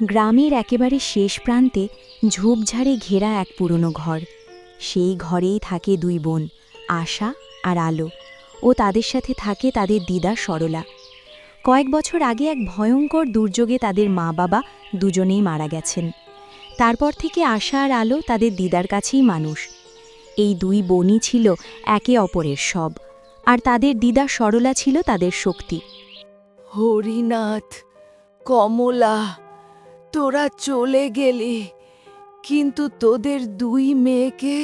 গ্রামের একেবারে শেষ প্রান্তে ঝোপঝাড়ে ঘেরা এক পুরনো ঘর। সেই ঘরেই থাকে দুই বোন, আশা আর আলো, ও তাদের সাথে থাকে তাদের দিদা সরলা। কয়েক বছর আগে এক ভয়ঙ্কর দুর্যোগে তাদের মা বাবা দুজনেই মারা গেছেন। তারপর থেকে আশা আর আলো তাদের দিদার কাছেই মানুষ। এই দুই বোনই ছিল একে অপরের সব, আর তাদের দিদা সরলা ছিল তাদের শক্তি। হরিনাথ, কমলা, তোরা চলে গেলি, কিন্তু তোদের দুই মেয়েকে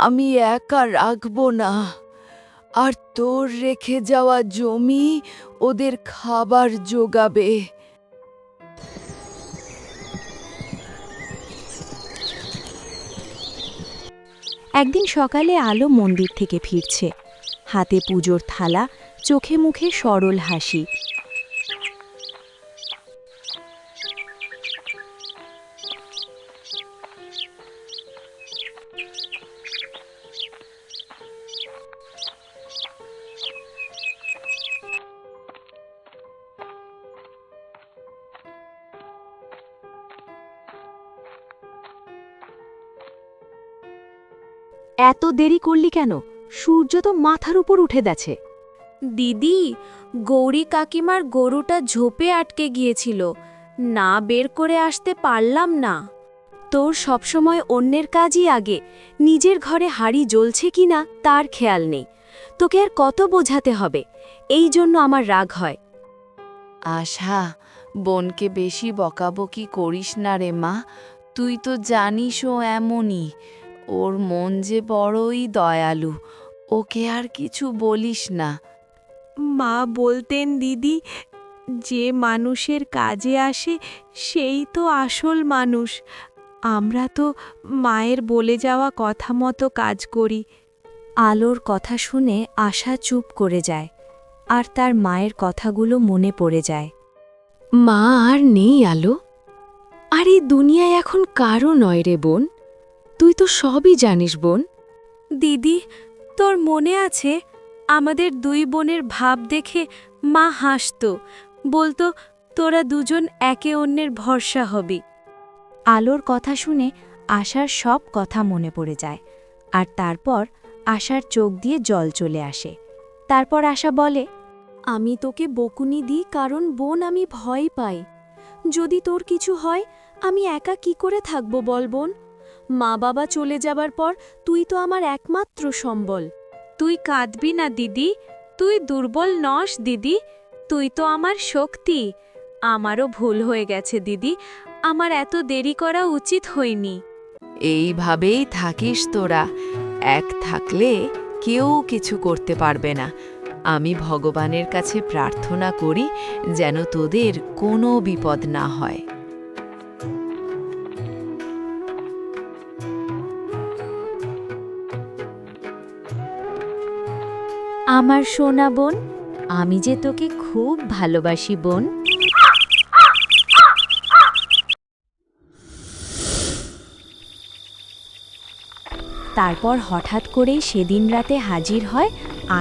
আমি একা রাখবো না। আর তোর রেখে যাওয়া জমি ওদের খাবার জোগাবে। একদিন সকালে আলো মন্দির থেকে ফিরছে, হাতে পুজোর থালা, চোখে মুখে সরল হাসি। এত দেরি করলি কেন? সূর্য তো মাথার উপর উঠে গেছে। দিদি, গৌরী কাকিমার গরুটা ঝোপে আটকে গিয়েছিল, না বের করে আসতে পারলাম না। তোর সবসময় অন্যের কাজই আগে, নিজের ঘরে হাঁড়ি জ্বলছে কিনা তার খেয়াল নেই। তোকে আর কত বোঝাতে হবে? এই জন্য আমার রাগ হয়। আশা, বোনকে বেশি বকাবকি করিস না রে মা। তুই তো জানিস ও এমনই। ওর মন যে বড়ই দয়ালু, ওকে আর কিছু বলিস না। মা বলতেন দিদি, যে মানুষের কাজে আসে সেই তো আসল মানুষ। আমরা তো মায়ের বলে যাওয়া কথা মতো কাজ করি। আলোর কথা শুনে আশা চুপ করে যায়, আর তার মায়ের কথাগুলো মনে পড়ে যায়। মা আর নেই আলো, আর এই দুনিয়ায় এখন কারও নয় রে বোন। তুই তো সবই জানিস বোন। দিদি, তোর মনে আছে আমাদের দুই বোনের ভাব দেখে মা হাসতো, বলতো তোরা দুজন একে অন্যের ভরসা হবি। আলোর কথা শুনে আশার সব কথা মনে পড়ে যায়, আর তারপর আশার চোখ দিয়ে জল চলে আসে। তারপর আশা বলে, আমি তোকে বকুনি দিই কারণ বোন আমি ভয় পাই। যদি তোর কিছু হয় আমি একা কি করে থাকব বল বোন? মা বাবা চলে যাবার পর তুই তো আমার একমাত্র সম্বল। তুই কাঁদবি না দিদি, তুই দুর্বল নস দিদি, তুই তো আমার শক্তি। আমারও ভুল হয়ে গেছে দিদি, আমার এত দেরি করা উচিত হয়নি। এইভাবেই থাকিস তোরা, এক থাকলে কেউ কিছু করতে পারবে না। আমি ভগবানের কাছে প্রার্থনা করি যেন তোদের কোনো বিপদ না হয়। আমার সোনা বোন, আমি যে তোকে খুব ভালোবাসি বোন। তারপর হঠাৎ করেই সেদিন রাতে হাজির হয়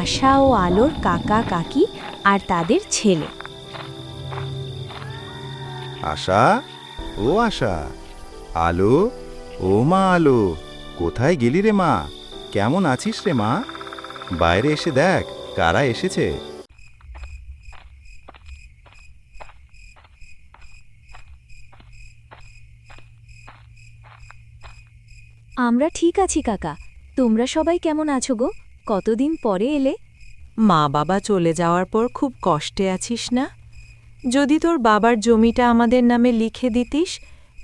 আশা ও আলোর কাকা কাকি আর তাদের ছেলে। আশা, ও আশা, আলো, ও মা আলো, কোথায় গেলি রে মা? কেমন আছিস রে মা? বাইরে এসে দেখ কারা এসেছে। আমরা ঠিক আছি কাকা, তোমরা সবাই কেমন আছো গো? কতদিন পরে এলে। মা বাবা চলে যাওয়ার পর খুব কষ্টে আছিস না? যদি তোর বাবার জমিটা আমাদের নামে লিখে দিতিস,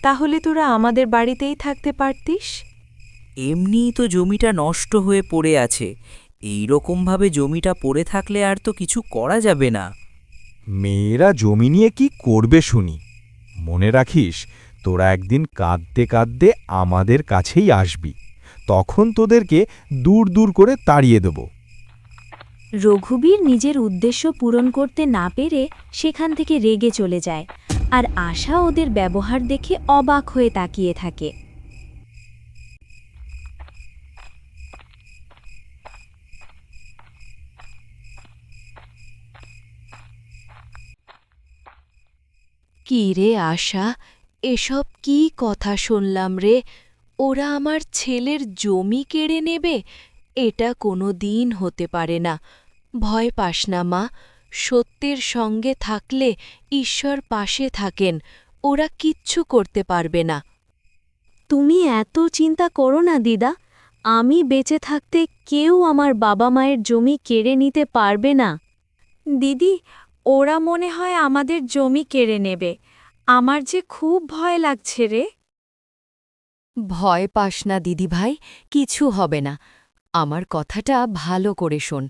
তাহলে তোরা আমাদের বাড়িতেই থাকতে পারতিস। এমনিই তো জমিটা নষ্ট হয়ে পড়ে আছে, এই রকমভাবে জমিটা পড়ে থাকলে আর তো কিছু করা যাবে না। মেয়েরা জমি নিয়ে কি করবে শুনি? মনে রাখিস, তোরা একদিন কাঁদতে কাঁদতে আমাদের কাছেই আসবি, তখন তোদেরকে দূর দূর করে তাড়িয়ে দেব। রঘুবীর নিজের উদ্দেশ্য পূরণ করতে না পেরে সেখান থেকে রেগে চলে যায়, আর আশা ওদের ব্যবহার দেখে অবাক হয়ে তাকিয়ে থাকে। কি রে আশা, এসব কি কথা শুনলাম রে? ওরা আমার ছেলের জমি কেড়ে নেবে? এটা কোনো দিন হতে পারে না। ভয় পাস না মা, সত্যের সঙ্গে থাকলে ঈশ্বর পাশে থাকেন, ওরা কিচ্ছু করতে পারবে না। তুমি এত চিন্তা করো না দিদা, আমি বেঁচে থাকতে কেউ আমার বাবা মায়ের জমি কেড়ে নিতে পারবে না। দিদি, ওরা মনে হয় আমাদের জমি কেড়ে নেবে। আমার যে খুব ভয় লাগছে রে। ভয় পাস না দিদিভাই, কিছু হবে না। আমার কথাটা ভালো করে শোন।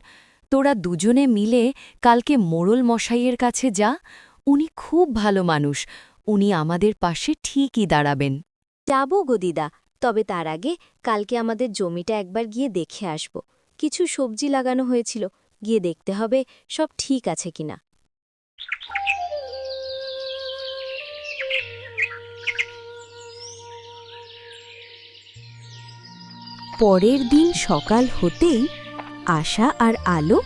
তোরা দুজনে মিলে কালকে মোড়ল মশাইয়ের কাছে যা। উনি খুব ভালো মানুষ, উনি আমাদের পাশে ঠিকই দাঁড়াবেন। যাব গো দিদা, তবে তার আগে কালকে আমাদের জমিটা একবার গিয়ে দেখে আসব। কিছু সবজি লাগানো হয়েছিল, গিয়ে দেখতে হবে সব ঠিক আছে কিনা। পরের দিন সকাল হতেই আশা আর আলো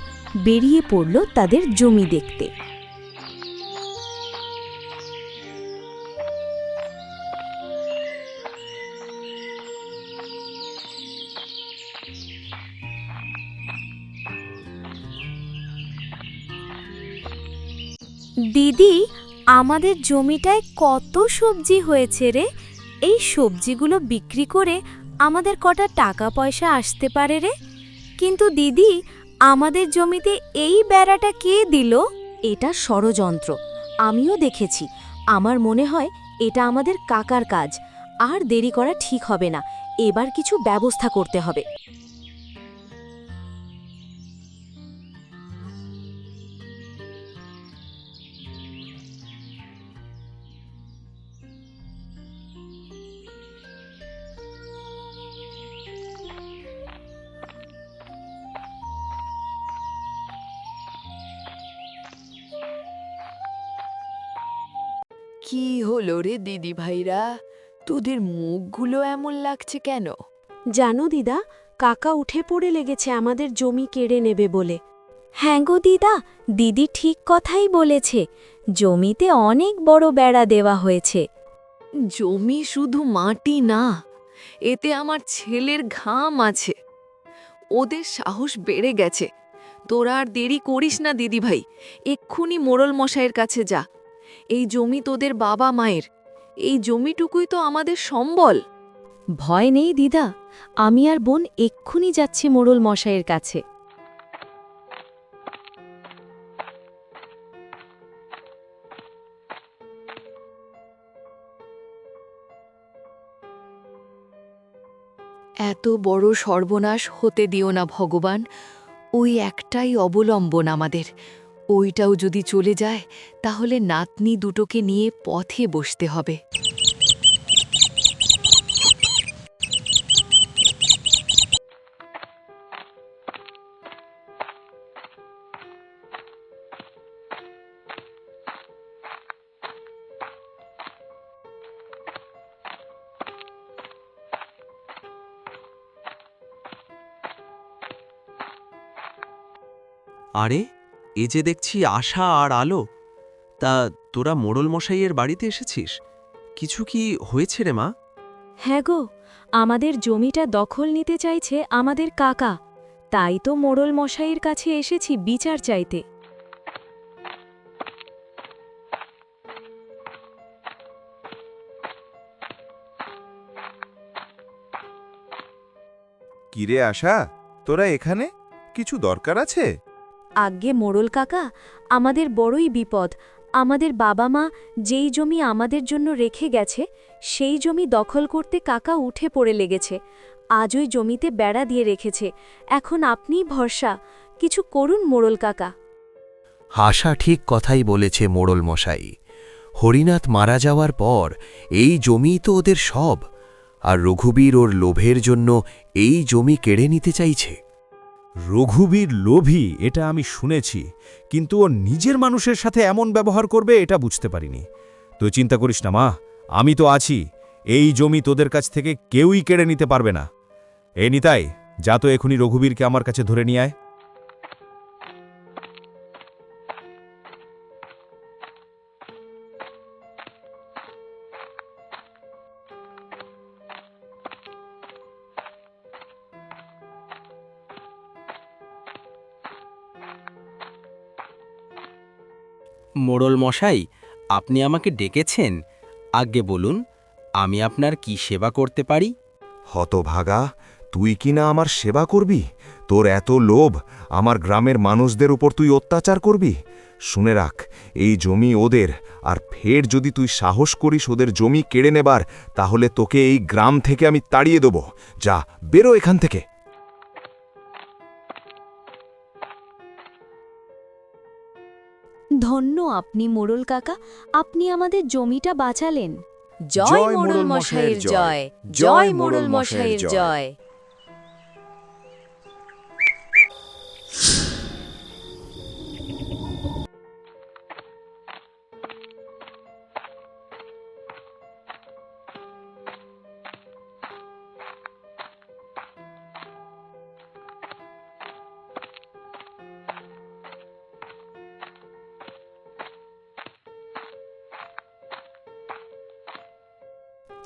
বেরিয়ে পড়ল তাদের জমি দেখতে। দিদি, আমাদের জমিটায় কত সবজি হয়েছে রে! এই সবজিগুলো বিক্রি করে আমাদের কটা টাকা পয়সা আসতে পারে রে? কিন্তু দিদি, আমাদের জমিতে এই বেড়াটা কে দিল? এটা ষড়যন্ত্র, আমিও দেখেছি। আমার মনে হয় এটা আমাদের কাকার কাজ। আর দেরি করা ঠিক হবে না, এবার কিছু ব্যবস্থা করতে হবে। কি হলো রে দিদিভাইরা, তোদের মুখগুলো এমন লাগছে কেন? জানো দিদা, কাকা উঠে পড়ে লেগেছে আমাদের জমি কেড়ে নেবে বলে। হ্যাঁ গো দিদা, দিদি ঠিক কথাই বলেছে। জমিতে অনেক বড় বেড়া দেওয়া হয়েছে। জমি শুধু মাটি না, এতে আমার ছেলের ঘাম আছে। ওদের সাহস বেড়ে গেছে। তোরা আর দেরি করিস না দিদিভাই, এক্ষুনি মোড়ল মশাইয়ের কাছে যা। এই জমি তোদের বাবা মায়ের, এই জমিটুকুই তো আমাদের সম্বল। ভয় নেই দিদা, আমি আর বোন এক্ষুনি যাচ্ছি মোড়ল মশাইয়ের কাছে। এত বড় সর্বনাশ হতে দিও না ভগবান। ওই একটাই অবলম্বন আমাদের, ওইটাও যদি চলে যায় তাহলে নাতনি দুটোকে নিয়ে পথে বসতে হবে। আরে, এ যে দেখছি আশা আর আলো। তা তোরা মোড়ল মশাইয়ের বাড়িতে এসেছিস? কিছু কি হয়েছে রে মা? হ্যাঁ গো, আমাদের জমিটা দখল নিতে চাইছে আমাদের কাকা। তাই তো মোড়ল মশাইয়ের কাছে এসেছি বিচার চাইতে। কিরে আশা, তোরা এখানে কিছু দরকার আছে? আজ্ঞে মোড়ল কাকা, আমাদের বড়ই বিপদ। আমাদের বাবা মা যেই জমি আমাদের জন্য রেখে গেছে, সেই জমি দখল করতে কাকা উঠে পড়ে লেগেছে। আজ ওই জমিতে বেড়া দিয়ে রেখেছে। এখন আপনিই ভরসা, কিছু করুন মোড়ল কাকা। আশা ঠিক কথাই বলেছে মোড়ল মশাই। হরিনাথ মারা যাওয়ার পর এই জমিই তো ওদের সব, আর রঘুবীর ওর লোভের জন্য এই জমি কেড়ে নিতে চাইছে। রঘুবীর লোভী এটা আমি শুনেছি, কিন্তু ও নিজের মানুষের সাথে এমন ব্যবহার করবে এটা বুঝতে পারিনি। তুই চিন্তা করিস না মা, আমি তো আছি। এই জমি তোদের কাছ থেকে কেউই কেড়ে নিতে পারবে না। এ নিতাই, যা তো এখনই রঘুবীরকে আমার কাছে ধরে নিয়ে আয়। মোড়ল মশাই, আপনি আমাকে ডেকেছেন? আজ্ঞে বলুন, আমি আপনার কি সেবা করতে পারি? হতভাগা, তুই কি না আমার সেবা করবি? তোর এত লোভ, আমার গ্রামের মানুষদের উপর তুই অত্যাচার করবি? শুনে রাখ, এই জমি ওদের, আর ফের যদি তুই সাহস করিস ওদের জমি কেড়ে নেবার, তাহলে তোকে এই গ্রাম থেকে আমি তাড়িয়ে দেব। যা, বেরো এখান থেকে। ধন্য আপনি মোড়ল কাকা, আপনি আমাদের জমিটা বাঁচালেন। জয় মোড়ল মশাইয়ের জয়, জয় মোড়ল মশাইয়ের জয়।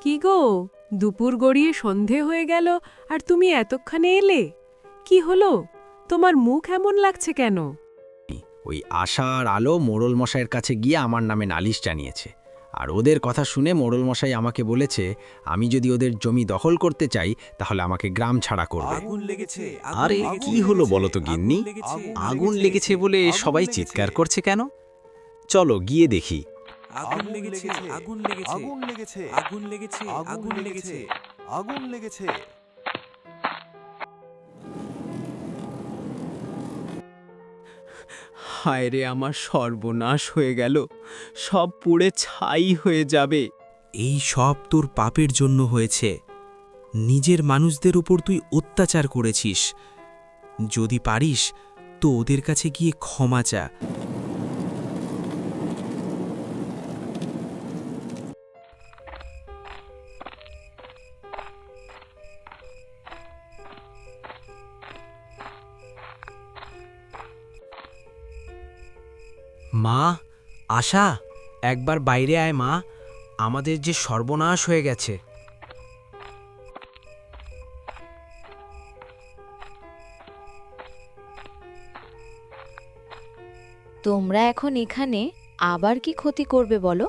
কি গো, দুপুর গড়িয়ে সন্ধে হয়ে গেল আর তুমি এতক্ষণে এলে? কি হলো, তোমার মুখ এমন লাগছে কেন? ওই আশা আর আলো মোড়ল মশাইয়ের কাছে গিয়ে আমার নামে নালিশ জানিয়েছে। আর ওদের কথা শুনে মোড়ল মশাই আমাকে বলেছে, আমি যদি ওদের জমি দখল করতে চাই তাহলে আমাকে গ্রাম ছাড়া করবে। আরে কি হলো বলো তো গিন্নি? আগুন লেগেছে বলে সবাই চিৎকার করছে কেন? চলো গিয়ে দেখি। আগুন লেগেছে, আগুন লেগেছে, আগুন লেগেছে, আগুন লেগেছে, আগুন লেগেছে, আগুন লেগেছে। হায় রে, আমার সর্বনাশ হয়ে গেল, সব পুড়ে ছাই হয়ে যাবে। এই সব তোর পাপের জন্য হয়েছে। নিজের মানুষদের উপর তুই অত্যাচার করেছিস। যদি পারিস তো ওদের কাছে গিয়ে ক্ষমা চা। মা, আশা, একবার বাইরে আয় মা, আমাদের যে সর্বনাশ হয়ে গেছে। তোমরা এখন এখানে আবার কি ক্ষতি করবে বলো?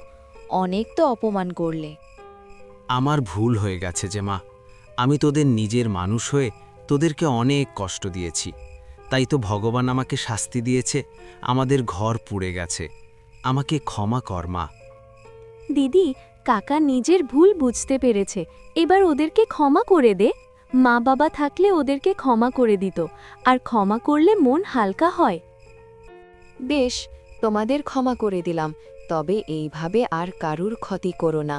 অনেক তো অপমান করলে। আমার ভুল হয়ে গেছে যে মা, আমি তোদের নিজের মানুষ হয়ে তোদেরকে অনেক কষ্ট দিয়েছি, তাই তো ভগবান আমাকে শাস্তি দিয়েছে। আমাদের ঘর পুড়ে গেছে, আমাকে ক্ষমা কর মা। দিদি, কাকা নিজের ভুল বুঝতে পেরেছে, এবার ওদেরকে ক্ষমা করে দে। মা বাবা থাকলে ওদেরকে ক্ষমা করে দিত, আর ক্ষমা করলে মন হালকা হয়। বেশ, তোমাদের ক্ষমা করে দিলাম, তবে এইভাবে আর কারুর ক্ষতি করো না।